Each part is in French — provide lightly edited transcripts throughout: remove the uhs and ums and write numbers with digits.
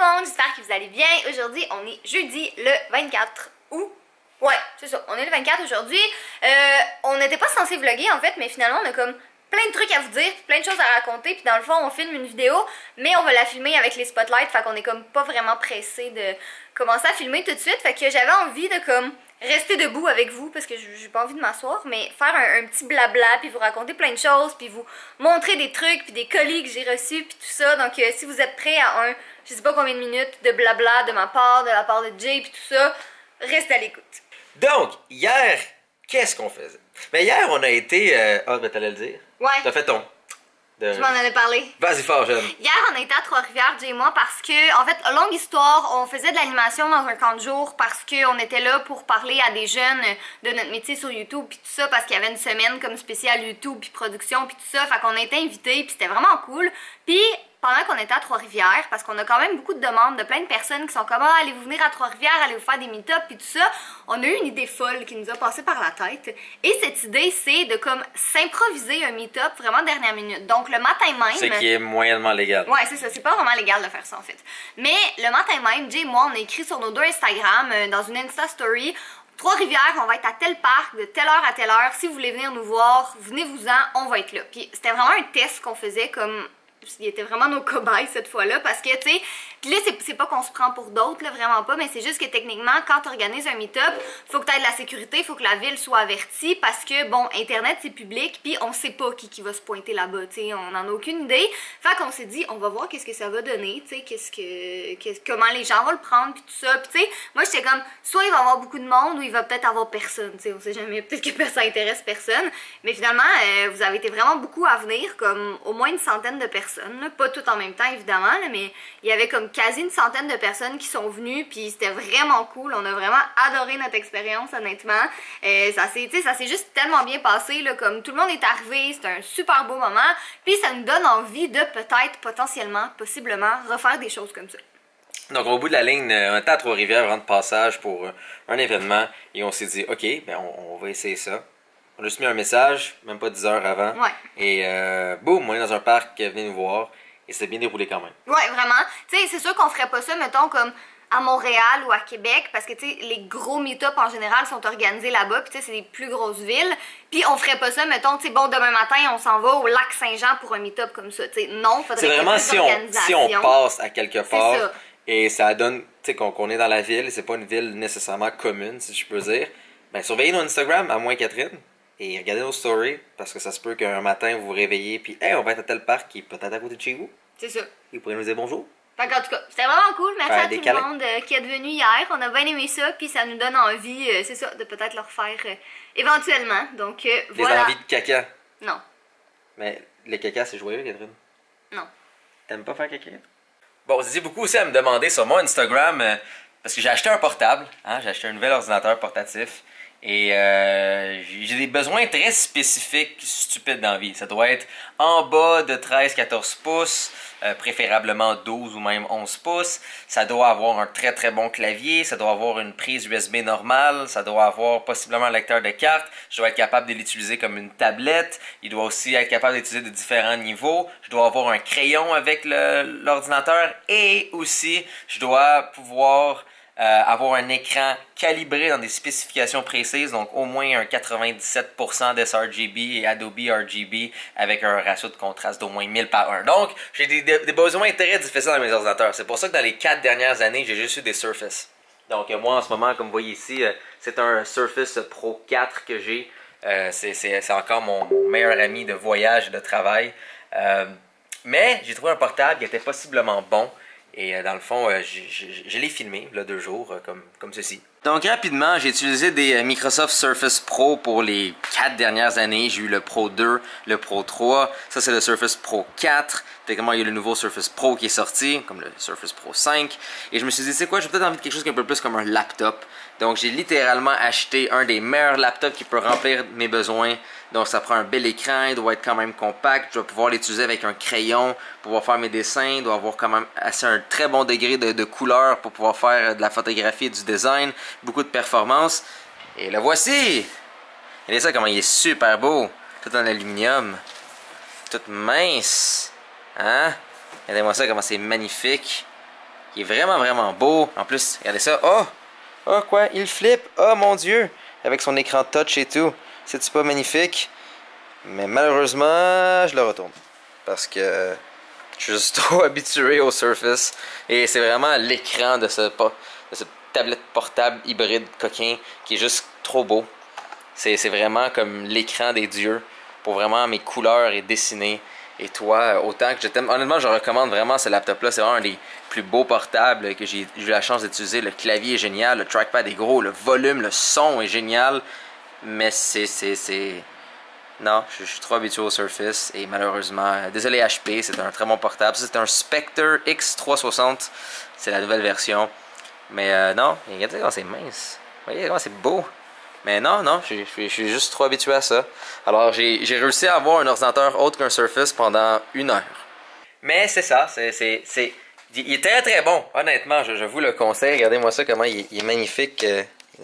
le monde, j'espère que vous allez bien. Aujourd'hui, on est jeudi le 24 août. Ouais, c'est ça, on est le 24 aujourd'hui. On n'était pas censé vlogger en fait, mais finalement on a comme plein de trucs à vous dire, plein de choses à raconter, puis dans le fond on filme une vidéo, mais on va la filmer avec les spotlights, fait qu'on est comme pas vraiment pressé de commencer à filmer tout de suite, fait que j'avais envie de comme rester debout avec vous parce que j'ai pas envie de m'asseoir, mais faire un petit blabla, puis vous raconter plein de choses, puis vous montrer des trucs, puis des colis que j'ai reçus, puis tout ça. Donc si vous êtes prêts à un, je sais pas combien de minutes de blabla de ma part, de la part de Jay, puis tout ça, restez à l'écoute. Donc, hier, qu'est-ce qu'on faisait? Mais hier, on a été... Ah, ben t'allais le dire? Ouais. T'as fait ton... Je m'en avais parlé. Vas-y fort, jeune. Hier, on a été à Trois-Rivières, Jay et moi, parce que, en fait, longue histoire, on faisait de l'animation dans un camp de jour parce qu'on était là pour parler à des jeunes de notre métier sur YouTube, puis tout ça, parce qu'il y avait une semaine comme spéciale YouTube, puis production, puis tout ça. Fait qu'on a été invités, puis c'était vraiment cool. Puis, pendant qu'on était à Trois-Rivières, parce qu'on a quand même beaucoup de demandes de plein de personnes qui sont comme « Ah, allez-vous venir à Trois-Rivières, allez vous faire des meet-ups, puis tout ça », on a eu une idée folle qui nous a passé par la tête. Et cette idée, c'est de comme s'improviser un meet-up vraiment dernière minute. Donc le matin même... C'est qui est moyennement légal. Ouais, c'est ça, c'est pas vraiment légal de faire ça en fait. Mais le matin même, Jay et moi, on a écrit sur nos deux Instagram, dans une Insta Story, Trois-Rivières, on va être à tel parc, de telle heure à telle heure. Si vous voulez venir nous voir, venez-vous-en, on va être là. Puis c'était vraiment un test qu'on faisait comme... Il était vraiment nos cobayes cette fois-là parce que, tu sais, là, c'est pas qu'on se prend pour d'autres, là, vraiment pas, mais c'est juste que techniquement, quand tu organises un meet-up, faut que tu aies de la sécurité, faut que la ville soit avertie parce que, bon, Internet, c'est public, puis on sait pas qui va se pointer là-bas, tu sais, on en a aucune idée. Fait qu'on s'est dit, on va voir qu'est-ce que ça va donner, tu sais, comment les gens vont le prendre, puis tout ça. Puis, tu sais, moi, j'étais comme, soit il va y avoir beaucoup de monde ou il va peut-être avoir personne, tu sais, on sait jamais, peut-être que ça intéresse personne. Mais finalement, vous avez été vraiment beaucoup à venir, comme au moins une centaine de personnes. Pas tout en même temps évidemment là, mais il y avait comme quasi une centaine de personnes qui sont venues, puis c'était vraiment cool, on a vraiment adoré notre expérience honnêtement. Ça s'est juste tellement bien passé là, comme tout le monde est arrivé, c'était un super beau moment, puis ça nous donne envie de peut-être, potentiellement, possiblement refaire des choses comme ça. Donc au bout de la ligne, on était à Trois-Rivières, vraiment de passage pour un événement, et on s'est dit, ok, ben on va essayer ça. On a juste mis un message, même pas 10 heures avant. Ouais. Et boum, on est dans un parc, venez nous voir. Et c'est bien déroulé quand même. Ouais, vraiment. Tu sais, c'est sûr qu'on ferait pas ça, mettons, comme à Montréal ou à Québec, parce que, tu sais, les gros meet-up en général sont organisés là-bas, puis tu sais, c'est des plus grosses villes. Puis on ferait pas ça, mettons, tu sais, bon, demain matin, on s'en va au lac Saint-Jean pour un meet-up comme ça. Tu sais, non, faudrait c'est vraiment si on passe à quelque part, ça. Et ça donne, tu sais, qu'on est dans la ville, c'est pas une ville nécessairement commune, si je peux dire, ben surveillez nos Instagram, à moins Catherine. Et regardez nos stories, parce que ça se peut qu'un matin vous vous réveillez, puis hey, on va être à tel parc qui est peut-être à côté de chez vous. C'est ça. Et vous pourrez nous dire bonjour. En tout cas, c'était vraiment cool. Merci à tout le monde qui est venu hier. On a bien aimé ça, puis ça nous donne envie, c'est ça, de peut-être le refaire éventuellement. Donc voilà. Des envies de caca. Non. Mais le caca, c'est joyeux, Catherine? Non. T'aimes pas faire caca? Bon, vous étiez beaucoup aussi à me demander sur mon Instagram, parce que j'ai acheté un portable, hein, j'ai acheté un nouvel ordinateur portatif. Et j'ai des besoins très spécifiques, stupides dans la vie. Ça doit être en bas de 13-14 pouces, préférablement 12 ou même 11 pouces. Ça doit avoir un très très bon clavier, ça doit avoir une prise USB normale, ça doit avoir possiblement un lecteur de carte. Je dois être capable de l'utiliser comme une tablette. Il doit aussi être capable d'utiliser de différents niveaux. Je dois avoir un crayon avec l'ordinateur et aussi je dois pouvoir... avoir un écran calibré dans des spécifications précises, donc au moins un 97% d'sRGB et Adobe RGB avec un ratio de contraste d'au moins 1000:1. Donc, j'ai des besoins très difficiles dans mes ordinateurs. C'est pour ça que dans les 4 dernières années, j'ai juste eu des Surface. Donc, moi en ce moment, comme vous voyez ici, c'est un Surface Pro 4 que j'ai. C'est encore mon meilleur ami de voyage et de travail. Mais j'ai trouvé un portable qui était possiblement bon. Et dans le fond, je l'ai filmé, là, 2 jours, comme ceci. Donc rapidement, j'ai utilisé des Microsoft Surface Pro pour les 4 dernières années. J'ai eu le Pro 2, le Pro 3, ça c'est le Surface Pro 4. Techniquement, il y a le nouveau Surface Pro qui est sorti, comme le Surface Pro 5. Et je me suis dit, c'est quoi, j'ai peut-être envie de quelque chose qui est un peu plus comme un laptop. Donc j'ai littéralement acheté un des meilleurs laptops qui peut remplir mes besoins. Donc ça prend un bel écran, il doit être quand même compact, je dois pouvoir l'utiliser avec un crayon pour pouvoir faire mes dessins, il doit avoir quand même assez un très bon degré de couleur pour pouvoir faire de la photographie et du design, beaucoup de performance. Et le voici! Regardez ça comment il est super beau, tout en aluminium, tout mince, hein? Regardez-moi ça comment c'est magnifique. Il est vraiment, vraiment beau. En plus, regardez ça. Oh! Oh, quoi? Il flippe! Oh, mon Dieu! Avec son écran touch et tout. C'est-tu pas magnifique? Mais malheureusement, je le retourne. Parce que je suis juste trop habitué au Surface. Et c'est vraiment l'écran de ce tablette portable hybride coquin qui est juste trop beau. C'est vraiment comme l'écran des dieux pour vraiment mes couleurs et dessiner. Et toi, autant que je t'aime. Honnêtement, je recommande vraiment ce laptop-là. C'est vraiment un des plus beaux portables que j'ai eu la chance d'utiliser. Le clavier est génial, le trackpad est gros, le volume, le son est génial. Mais non, je suis trop habitué au Surface. Et malheureusement, désolé HP, c'est un très bon portable. Ça, c'est un Spectre X360. C'est la nouvelle version. Mais non, regardez comment c'est mince. Voyez comment c'est beau. Mais non, je suis juste trop habitué à ça. Alors, j'ai réussi à avoir un ordinateur autre qu'un Surface pendant 1 heure. Mais c'est ça, il est très très bon, honnêtement, je vous le conseille. Regardez-moi ça, comment il est magnifique.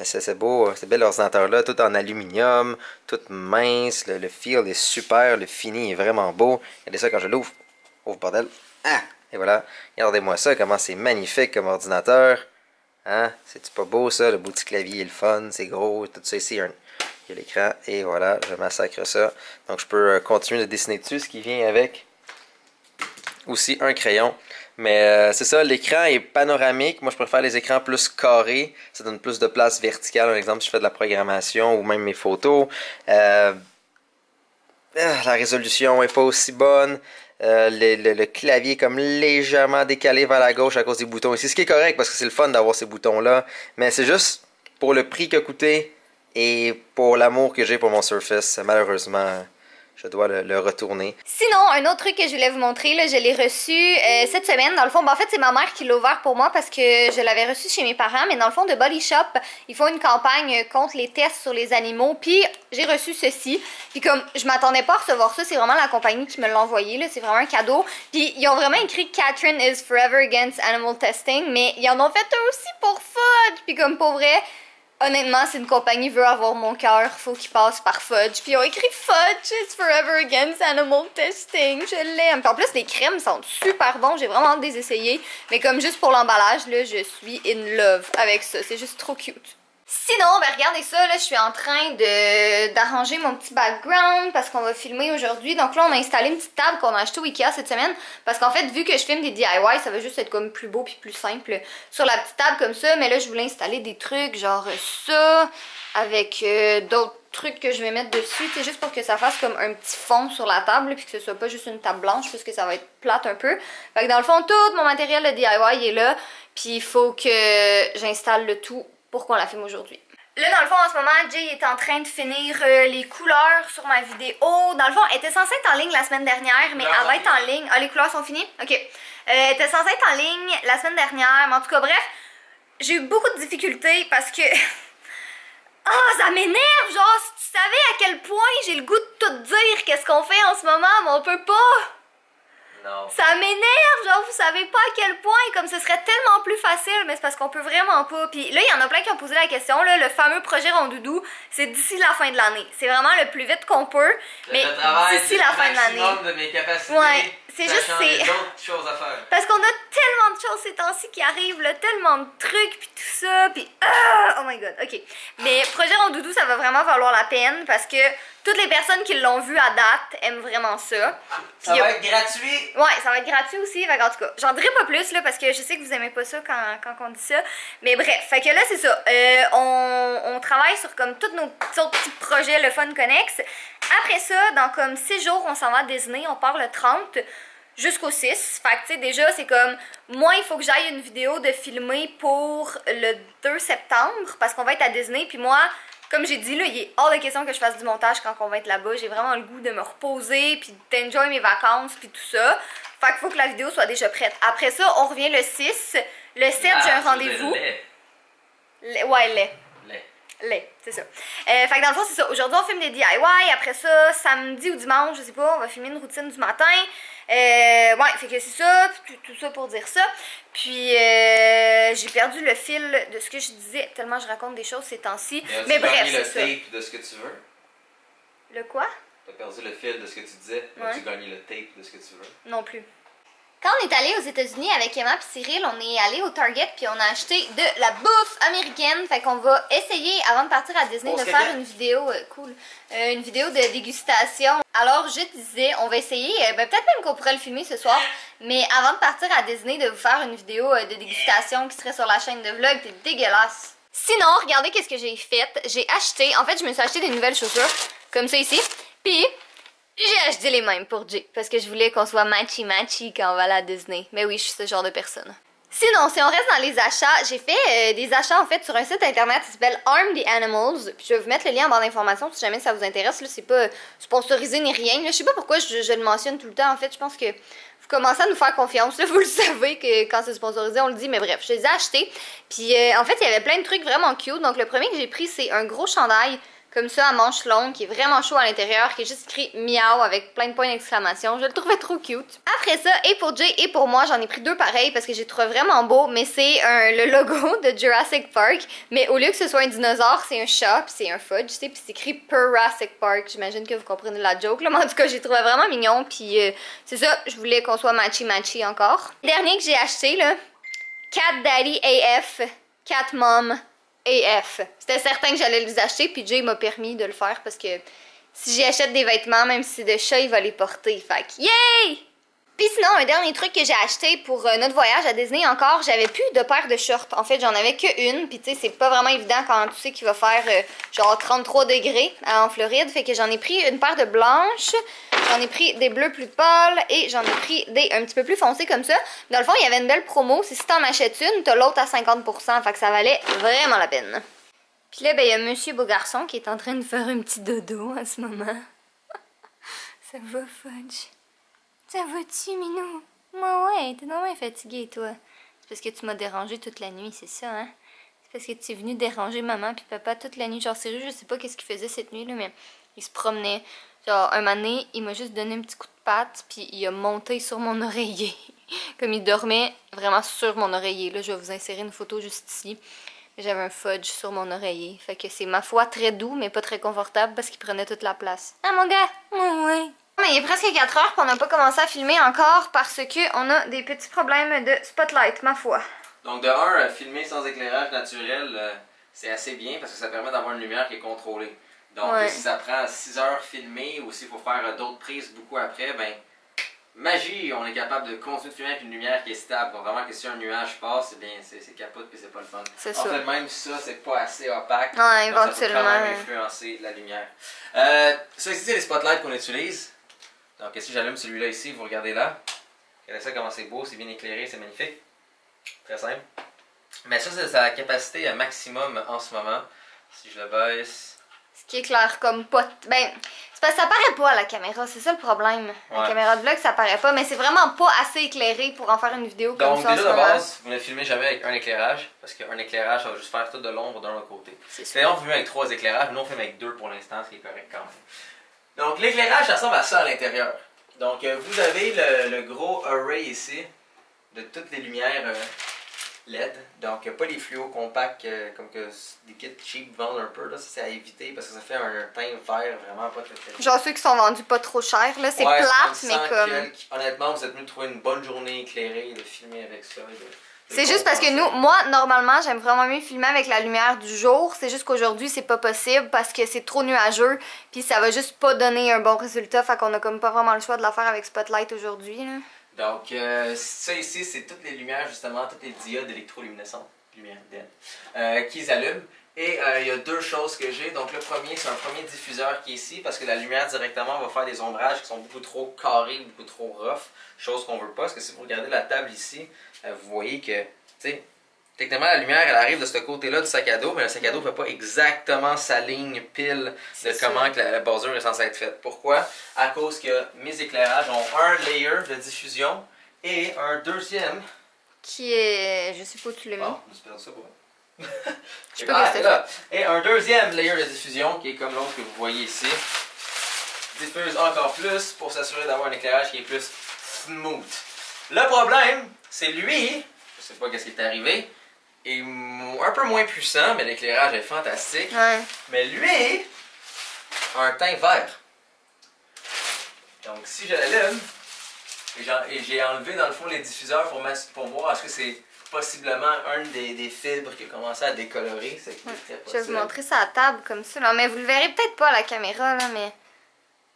C'est beau, ce bel ordinateur-là, tout en aluminium, tout mince. Le feel est super, le fini est vraiment beau. Regardez ça quand je l'ouvre. Ouvre, bordel. Ah! Et voilà, regardez-moi ça, comment c'est magnifique comme ordinateur. Hein? C'est-tu pas beau ça? Le bout du clavier est le fun, c'est gros, tout ça ici, il y a l'écran, et voilà, je massacre ça. Donc je peux continuer de dessiner dessus, ce qui vient avec aussi un crayon. Mais c'est ça, l'écran est panoramique. Moi je préfère les écrans plus carrés, ça donne plus de place verticale. Par exemple, si je fais de la programmation ou même mes photos. La résolution est pas aussi bonne. Le clavier est comme légèrement décalé vers la gauche à cause des boutons ici, ce qui est correct parce que c'est le fun d'avoir ces boutons là, mais c'est juste pour le prix qu'a coûté et pour l'amour que j'ai pour mon Surface. Malheureusement, je dois le retourner. Sinon, un autre truc que je voulais vous montrer, là, je l'ai reçu cette semaine. Dans le fond, en fait, c'est ma mère qui l'a ouvert pour moi parce que je l'avais reçu chez mes parents. Mais dans le fond, de Body Shop, ils font une campagne contre les tests sur les animaux. Puis, j'ai reçu ceci. Puis, comme je m'attendais pas à recevoir ça, c'est vraiment la compagnie qui me l'a envoyé. C'est vraiment un cadeau. Puis, ils ont vraiment écrit Catherine is forever against animal testing. Mais ils en ont fait un aussi pour Fudge. Puis, comme pour vrai. Honnêtement, si une compagnie veut avoir mon cœur, faut qu'ils passent par Fudge. Puis ils ont écrit Fudge is forever against animal testing. Je l'aime. Puis en plus, les crèmes sont super bons. J'ai vraiment hâte de les essayer. Mais comme juste pour l'emballage, là, je suis in love avec ça. C'est juste trop cute. Sinon, ben regardez ça, là, je suis en train d'arranger mon petit background parce qu'on va filmer aujourd'hui. Donc là, on a installé une petite table qu'on a achetée au Ikea cette semaine parce qu'en fait, vu que je filme des DIY, ça va juste être comme plus beau puis plus simple sur la petite table comme ça. Mais là, je voulais installer des trucs genre ça avec d'autres trucs que je vais mettre dessus, c'est juste pour que ça fasse comme un petit fond sur la table puis que ce soit pas juste une table blanche parce que ça va être plate un peu. Fait que dans le fond, tout mon matériel de DIY est là puis il faut que j'installe le tout pour qu'on la filme aujourd'hui. Là, dans le fond, en ce moment, Jay est en train de finir les couleurs sur ma vidéo. Dans le fond, elle était censée être en ligne la semaine dernière, mais elle va être en ligne. Ah, les couleurs sont finies? Ok. Elle était censée être en ligne la semaine dernière, mais en tout cas, bref, j'ai eu beaucoup de difficultés parce que... Ah, ça m'énerve! Genre, si tu savais à quel point j'ai le goût de tout dire qu'est-ce qu'on fait en ce moment, mais on peut pas! Non. Ça m'énerve, genre vous savez pas à quel point, comme ce serait tellement plus facile, mais c'est parce qu'on peut vraiment pas. Puis là, il y en a plein qui ont posé la question, là, le fameux projet Rondoudou, c'est d'ici la fin de l'année. C'est vraiment le plus vite qu'on peut, mais d'ici la fin de l'année. De mes capacités, ouais, c'est juste c'est d'autres choses à faire. parce qu'on a tellement de choses ces temps-ci qui arrivent, là, tellement de trucs puis tout ça, puis oh my god, ok. Mais projet Rondoudou, ça va vraiment valoir la peine parce que toutes les personnes qui l'ont vu à date aiment vraiment ça. Ça va être gratuit. Ouais, ça va être gratuit aussi. Fait en tout cas, j'en dirai pas plus là parce que je sais que vous aimez pas ça quand on dit ça. Mais bref, fait que là c'est ça. On travaille sur comme tous nos petits projets, le fun connexes. Après ça, dans comme 6 jours, on s'en va à Disney. On part le 30 jusqu'au 6. Fait que tu sais, déjà c'est comme moi il faut que j'aille une vidéo de filmer pour le 2 septembre parce qu'on va être à Disney. Puis moi, comme j'ai dit, là, il est hors de question que je fasse du montage quand on va être là-bas. J'ai vraiment le goût de me reposer, puis d'enjoy mes vacances, puis tout ça. Fait qu'il faut que la vidéo soit déjà prête. Après ça, on revient le 6. Le 7, j'ai un rendez-vous. Ouais, lait, c'est ça. Fait que dans le fond, c'est ça. Aujourd'hui, on filme des DIY. Après ça, samedi ou dimanche, je sais pas, on va filmer une routine du matin. Ouais, fait que c'est ça, tout ça pour dire ça. Puis, j'ai perdu le fil de ce que je disais, tellement je raconte des choses ces temps-ci. Mais bref, c'est ça. Tu as gagné le tape de ce que tu veux? Le quoi? Tu as perdu le fil de ce que tu disais. Ouais. As-tu gagné le tape de ce que tu veux? Non plus. Quand on est allé aux États-Unis avec Emma et Cyril, on est allé au Target puis on a acheté de la bouffe américaine. Fait qu'on va essayer avant de partir à Disney de faire une vidéo une vidéo de dégustation. Alors je disais, on va essayer, peut-être même qu'on pourrait le filmer ce soir, mais avant de partir à Disney, de vous faire une vidéo de dégustation qui serait sur la chaîne de vlog, c'est dégueulasse. Sinon, regardez qu'est-ce que j'ai fait. J'ai acheté, en fait je me suis acheté des nouvelles chaussures, comme ça ici, puis j'ai acheté les mêmes pour Jay, parce que je voulais qu'on soit matchy-matchy quand on va aller à Disney. Mais oui, je suis ce genre de personne. Sinon, si on reste dans les achats, j'ai fait des achats en fait sur un site internet qui s'appelle Arm the Animals. Puis je vais vous mettre le lien en barre d'informations si jamais ça vous intéresse. Là, c'est pas sponsorisé ni rien. Là, je sais pas pourquoi je le mentionne tout le temps. En fait, je pense que vous commencez à nous faire confiance. Là, vous le savez que quand c'est sponsorisé, on le dit. Mais bref, je les ai achetés. Puis en fait, il y avait plein de trucs vraiment cute. Donc le premier que j'ai pris, c'est un gros chandail comme ça à manches longues, qui est vraiment chaud à l'intérieur, qui est juste écrit miaou avec plein de points d'exclamation. Je le trouvais trop cute. Après ça, et pour Jay et pour moi, j'en ai pris deux pareils parce que j'ai trouvé vraiment beau, mais c'est le logo de Jurassic Park. Mais au lieu que ce soit un dinosaure, c'est un chat, puis c'est un fudge, tu sais, puis c'est écrit Jurassic Park. J'imagine que vous comprenez la joke, là, mais en tout cas, j'ai trouvé vraiment mignon, puis c'est ça, je voulais qu'on soit matchy-matchy encore. Le dernier que j'ai acheté, là, Cat Daddy AF, Cat Mom AF. C'était certain que j'allais les acheter, puis Jay m'a permis de le faire parce que si j'y achète des vêtements, même si c'est de chat, il va les porter. Fait que yay! Puis sinon, un dernier truc que j'ai acheté pour notre voyage à Disney encore, j'avais plus de paire de shorts. En fait, j'en avais qu'une, puis tu sais, c'est pas vraiment évident quand tu sais qu'il va faire genre 33 degrés en Floride. Fait que j'en ai pris une paire de blanches, j'en ai pris des bleus plus pâles et j'en ai pris des un petit peu plus foncés comme ça. Dans le fond, il y avait une belle promo. C'est si t'en achètes une, t'as l'autre à 50%. Fait que ça valait vraiment la peine. Puis là, ben, il y a Monsieur Beau-Garçon qui est en train de faire un petit dodo en ce moment. Ça va, Fudge? Ça va-tu, Minou? Moi, ouais, t'es vraiment fatiguée, toi. C'est parce que tu m'as dérangé toute la nuit, c'est ça, hein? C'est parce que tu es venu déranger maman puis papa toute la nuit. Genre, sérieux, je sais pas qu'est-ce qu'il faisait cette nuit, là, mais il se promenait. Genre, un moment donné, il m'a juste donné un petit coup de patte, puis il a monté sur mon oreiller. Comme il dormait vraiment sur mon oreiller. Là, je vais vous insérer une photo juste ici. J'avais un fudge sur mon oreiller. Fait que c'est, ma foi, très doux, mais pas très confortable parce qu'il prenait toute la place. Ah, mon gars? Ouais. Mais il est presque 4 heures qu'on n'a pas commencé à filmer encore parce qu'on a des petits problèmes de spotlight, ma foi. Donc de un, filmer sans éclairage naturel, c'est assez bien parce que ça permet d'avoir une lumière qui est contrôlée. Donc si ça prend 6 heures filmer ou s'il faut faire d'autres prises beaucoup après, ben magie, on est capable de continuer de filmer avec une lumière qui est stable. Donc vraiment que si un nuage passe, eh bien c'est capote puis c'est pas le fun. C'est ça. En fait, même ça, c'est pas assez opaque. Ouais, éventuellement. Ça peut quand même influencer la lumière. Ça ici, c'est les spotlights qu'on utilise. Donc si j'allume celui-là ici, vous regardez là. Regardez ça comment c'est beau, c'est bien éclairé, c'est magnifique. Très simple. Mais ça, c'est sa capacité maximum en ce moment. Si je le baisse... Ce qui éclaire comme pas... Ben, c'est parce que ça paraît pas à la caméra, c'est ça le problème. Ouais. La caméra de vlog, ça paraît pas, mais c'est vraiment pas assez éclairé pour en faire une vidéo comme ça. Donc déjà de base, vous ne filmez jamais avec un éclairage, parce qu'un éclairage, ça va juste faire tout de l'ombre d'un autre côté. C'est on filme avec 3 éclairages, nous on filme avec 2 pour l'instant, ce qui est correct quand même. Donc l'éclairage, ça ressemble à ça à l'intérieur. Donc vous avez le gros array ici de toutes les lumières LED. Donc pas les fluos compacts comme que des kits cheap vendent un peu. Là, ça c'est à éviter parce que ça fait un teint vert vraiment pas très très. Genre ceux qui sont vendus pas trop cher, là, c'est plate, mais comme. Honnêtement, vous êtes venu de trouver une bonne journée éclairée et de filmer avec ça. C'est juste parce que nous, moi, normalement, j'aime vraiment mieux filmer avec la lumière du jour. C'est juste qu'aujourd'hui, c'est pas possible parce que c'est trop nuageux. Puis ça va juste pas donner un bon résultat. Fait qu'on a comme pas vraiment le choix de la faire avec Spotlight aujourd'hui. Donc, ça ici, c'est toutes les lumières, justement, toutes les diodes électroluminescentes, lumière LED, qui s'allument. Et il y a 2 choses que j'ai. Donc, le premier, c'est un premier diffuseur qui est ici parce que la lumière directement va faire des ombrages qui sont beaucoup trop carrés, beaucoup trop rough. Chose qu'on veut pas. Parce que si vous regardez la table ici, vous voyez que, tu sais, techniquement, la lumière, elle arrive de ce côté-là du sac à dos, mais le sac à dos ne fait pas exactement sa ligne pile de comment que la bordure est censée être faite. Pourquoi? À cause que mes éclairages ont un layer de diffusion et un deuxième... Qui est... je sais pas où tu l'as mis. Oh, je perds ça pour là. Et un deuxième layer de diffusion qui est comme l'autre que vous voyez ici. Diffuse encore plus pour s'assurer d'avoir un éclairage qui est plus smooth. Le problème, c'est lui, je sais pas qu'est-ce qui est arrivé, est un peu moins puissant, mais l'éclairage est fantastique. Ouais. Mais lui a un teint vert. Donc si je l'allume, Et j'ai enlevé dans le fond les diffuseurs pour voir est-ce que c'est possiblement un des fibres qui a commencé à décolorer. C'est très possible. Je vais vous montrer ça à table comme ça, là. Mais vous le verrez peut-être pas à la caméra, là, mais...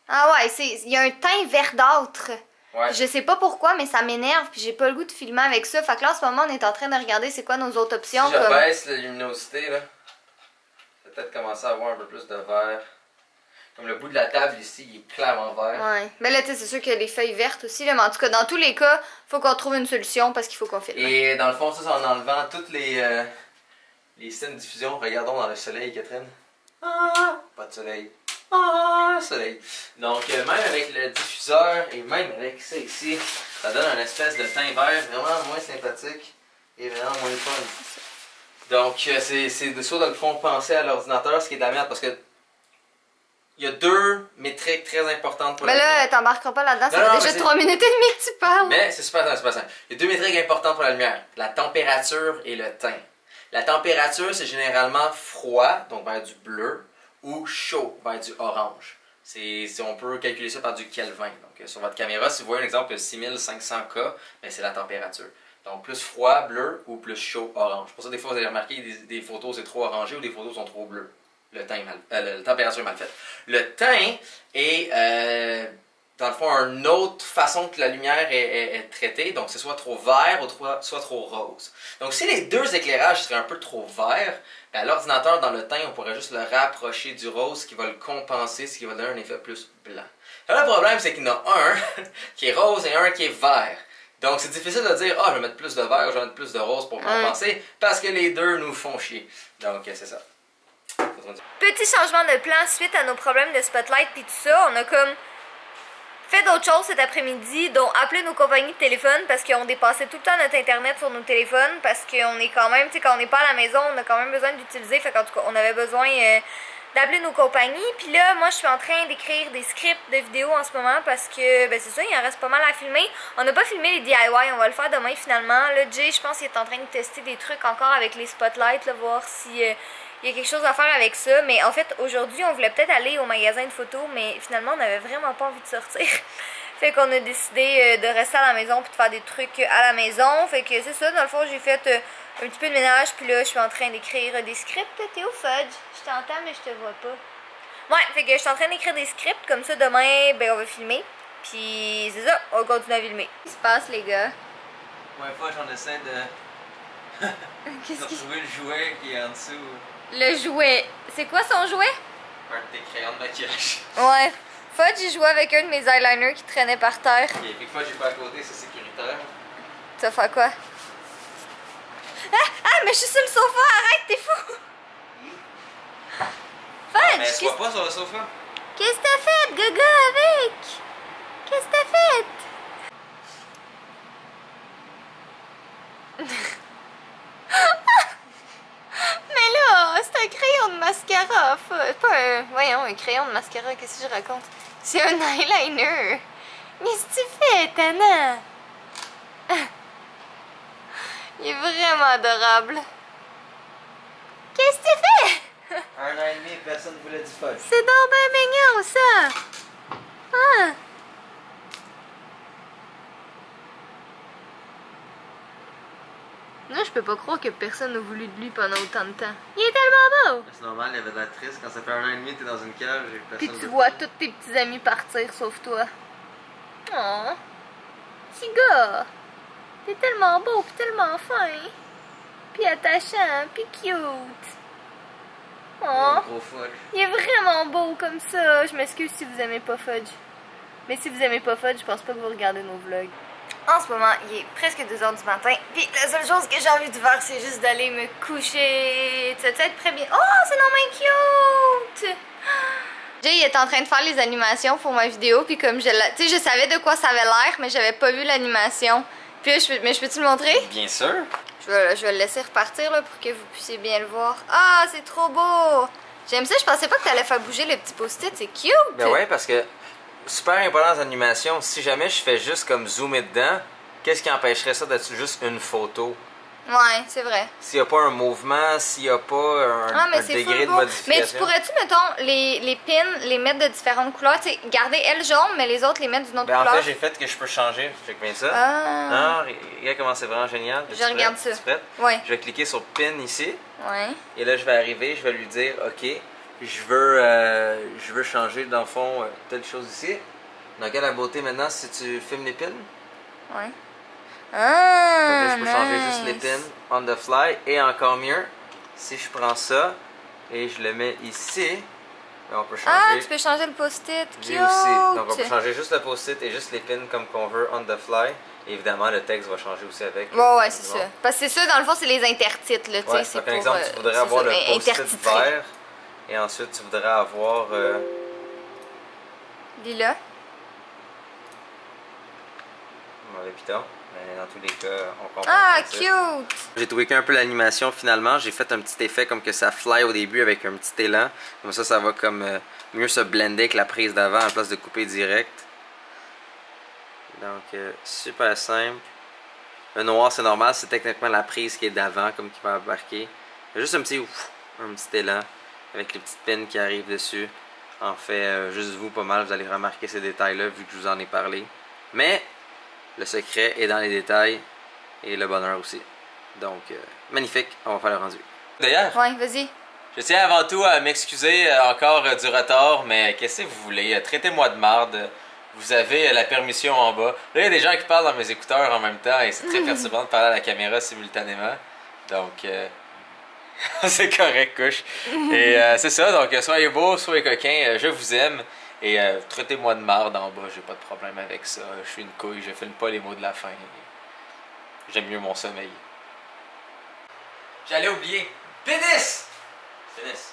Ah ouais, il y a un teint verdâtre. Ouais. Je sais pas pourquoi, mais ça m'énerve, puis j'ai pas le goût de filmer avec ça. Fait que là, en ce moment, on est en train de regarder c'est quoi nos autres options. Si je baisse la luminosité, là, ça va peut-être commencer à avoir un peu plus de vert. Comme le bout de la table ici, il est clairement vert. Ouais. Mais là, tu sais, c'est sûr qu'il y a les feuilles vertes aussi, là. Mais en tout cas, dans tous les cas, faut qu'on trouve une solution parce qu'il faut qu'on filme. Et dans le fond, ça, c'est en enlevant toutes les systèmes de diffusion. Regardons dans le soleil, Catherine. Ah, pas de soleil. Ah, soleil. Donc, même avec le diffuseur et même avec ça ici, ça donne un espèce de teint vert vraiment moins sympathique et vraiment moins fun. Donc, c'est de ça de le compenser à l'ordinateur, ce qui est de la merde parce que il y a deux métriques très importantes pour mais là, t'embarqueras pas là-dedans, ça fait déjà 3 minutes et demie que tu parles. Mais c'est super intéressant. Il y a deux métriques importantes pour la lumière, la température et le teint. La température, c'est généralement froid, donc vers du bleu, ou chaud, vers du orange. On peut calculer ça par du Kelvin. Donc, sur votre caméra, si vous voyez un exemple 6500K, c'est la température. Donc, plus froid, bleu, ou plus chaud, orange. Pour ça, des fois, vous allez remarquer des photos, c'est trop orangé, ou des photos sont trop bleues. La température est mal faite. Le teint est, dans le fond, une autre façon que la lumière est traitée. Donc, c'est soit trop vert ou soit trop rose. Donc, si les deux éclairages seraient un peu trop verts, à l'ordinateur, dans le teint, on pourrait juste le rapprocher du rose, qui va le compenser, ce qui va donner un effet plus blanc. Alors, le problème, c'est qu'il y en a un qui est rose et un qui est vert. Donc, c'est difficile de dire, je vais mettre plus de vert ou je vais mettre plus de rose pour compenser, parce que les deux nous font chier. Donc, c'est ça. Petit changement de plan suite à nos problèmes de spotlight puis tout ça, on a comme fait d'autres choses cet après-midi, dont appeler nos compagnies de téléphone parce qu'on dépassait tout le temps notre internet sur nos téléphones parce qu'on est quand même, tu sais, quand on n'est pas à la maison, on a quand même besoin d'utiliser, fait qu'en tout cas, on avait besoin d'appeler nos compagnies. Puis là, moi, je suis en train d'écrire des scripts de vidéos en ce moment parce que, c'est ça, il en reste pas mal à filmer. On n'a pas filmé les DIY, on va le faire demain finalement. Là, Jay, je pense qu'il est en train de tester des trucs encore avec les spotlights, là, voir si... il y a quelque chose à faire avec ça, mais en fait, aujourd'hui, on voulait peut-être aller au magasin de photos, mais finalement, on n'avait vraiment pas envie de sortir. Fait qu'on a décidé de rester à la maison puis de faire des trucs à la maison. Fait que c'est ça, dans le fond, j'ai fait un petit peu de ménage, puis là, je suis en train d'écrire des scripts. T'es au Fudge? Je t'entends, mais je te vois pas. Ouais, fait que je suis en train d'écrire des scripts, comme ça, demain, on va filmer. Puis c'est ça, on va continuer à filmer. Qu'est-ce qui se passe, les gars? Ouais, Fudge, on essaie de... Qu'est-ce qui... trouver le jouet qui est en dessous. Le jouet. C'est quoi son jouet? Un de tes crayons de maquillage. Ouais. Fudge, j'ai joué avec un de mes eyeliners qui traînait par terre. Ok, puis Fudge est pas à côté, c'est sécuritaire. Tu vas faire quoi? Ah, mais je suis sur le sofa, arrête, t'es fou! Fudge! Mais sois pas sur le sofa. Qu'est-ce que t'as fait, Gaga, avec? Qu'est-ce que t'as fait? Mais là, c'est un crayon de mascara, pas un... Voyons, un crayon de mascara, qu'est-ce que je raconte? C'est un eyeliner! Qu'est-ce que tu fais, Tana? Il est vraiment adorable. Qu'est-ce que tu fais? 1 an et demi, personne ne voulait du Fudge. C'est donc bien mignon, ça! Ah! Là, je peux pas croire que personne n'a voulu de lui pendant autant de temps. Il est tellement beau! C'est normal, il avait de la triste. Quand ça fait 1 an et demi, t'es dans une cage et personne. Puis tu vois tous tes petits amis partir sauf toi. Oh! Petit gars! T'es tellement beau pis tellement fin! Puis attachant, puis cute! Oh! Gros Fudge. Il est vraiment beau comme ça! Je m'excuse si vous aimez pas Fudge. Mais si vous aimez pas Fudge, je pense pas que vous regardez nos vlogs. En ce moment, il est presque 2h du matin. Puis la seule chose que j'ai envie de faire, c'est juste d'aller me coucher. Ça va être très bien. Oh, c'est normal cute! Jay est en train de faire les animations pour ma vidéo. Puis comme tu sais, je savais de quoi ça avait l'air, mais j'avais pas vu l'animation. Puis là, je peux-tu le montrer? Bien sûr. Je vais le laisser repartir là, pour que vous puissiez bien le voir. Ah, c'est trop beau! J'aime ça, je pensais pas que t'allais faire bouger le petit post-it, c'est cute! Ben ouais, parce que super important dans l'animation, si jamais je fais juste comme zoomer dedans, qu'est-ce qui empêcherait ça d'être juste une photo? Ouais, c'est vrai. S'il n'y a pas un mouvement, s'il n'y a pas un degré de modification. Mais tu pourrais-tu, mettons, les pins, les mettre de différentes couleurs, tu sais, garder elle jaune, mais les autres les mettre d'une autre couleur? En fait, j'ai fait que je peux changer. Check bien ça. Ah. Regarde comment c'est vraiment génial. Je regarde ça. Tu es prête? Ouais. Je vais cliquer sur pin ici. Ouais. Et là, je vais arriver, je vais lui dire, OK, je veux changer, dans le fond, telle chose ici. Donc, regarde la beauté maintenant, si tu filmes les pins. Ouais. Là, je peux changer juste les pins on the fly. Et encore mieux, si je prends ça et je le mets ici, on peut changer. Ah, tu peux changer le post-it. Cute. Aussi. Donc, on peut changer juste le post-it et juste les pins comme qu'on veut on the fly. Et évidemment, le texte va changer aussi avec. Ouais, c'est ça. Parce que c'est ça, dans le fond, c'est les intertitres. Là, ouais, c'est par exemple, tu voudrais avoir le post-it vert. Et ensuite, tu voudrais avoir... Lila. Mauvais piton. Mais dans tous les cas, on comprend. Ah, cute! J'ai tweaké un peu l'animation finalement. J'ai fait un petit effet comme que ça fly au début avec un petit élan. Comme ça va comme mieux se blender avec la prise d'avant en place de couper direct. Donc, super simple. Le noir, c'est normal. C'est techniquement la prise qui est d'avant comme qui va embarquer. Il y a juste un petit élan avec les petites pins qui arrivent dessus. En fait, juste vous, pas mal, vous allez remarquer ces détails-là vu que je vous en ai parlé. Mais le secret est dans les détails et le bonheur aussi. Donc, magnifique, on va faire le rendu. D'ailleurs, ouais, vas-y. Je tiens avant tout à m'excuser encore du retard, mais qu'est-ce que vous voulez? Traitez-moi de marde. Vous avez la permission en bas. Là, il y a des gens qui parlent dans mes écouteurs en même temps et c'est très perturbant de parler à la caméra simultanément. Donc, c'est correct, couche. Et c'est ça, donc soyez beaux, soyez coquins, je vous aime. Et traitez-moi de marde en bas, j'ai pas de problème avec ça. Je suis une couille, je filme pas les mots de la fin. J'aime mieux mon sommeil. J'allais oublier. Pénis! Pénis.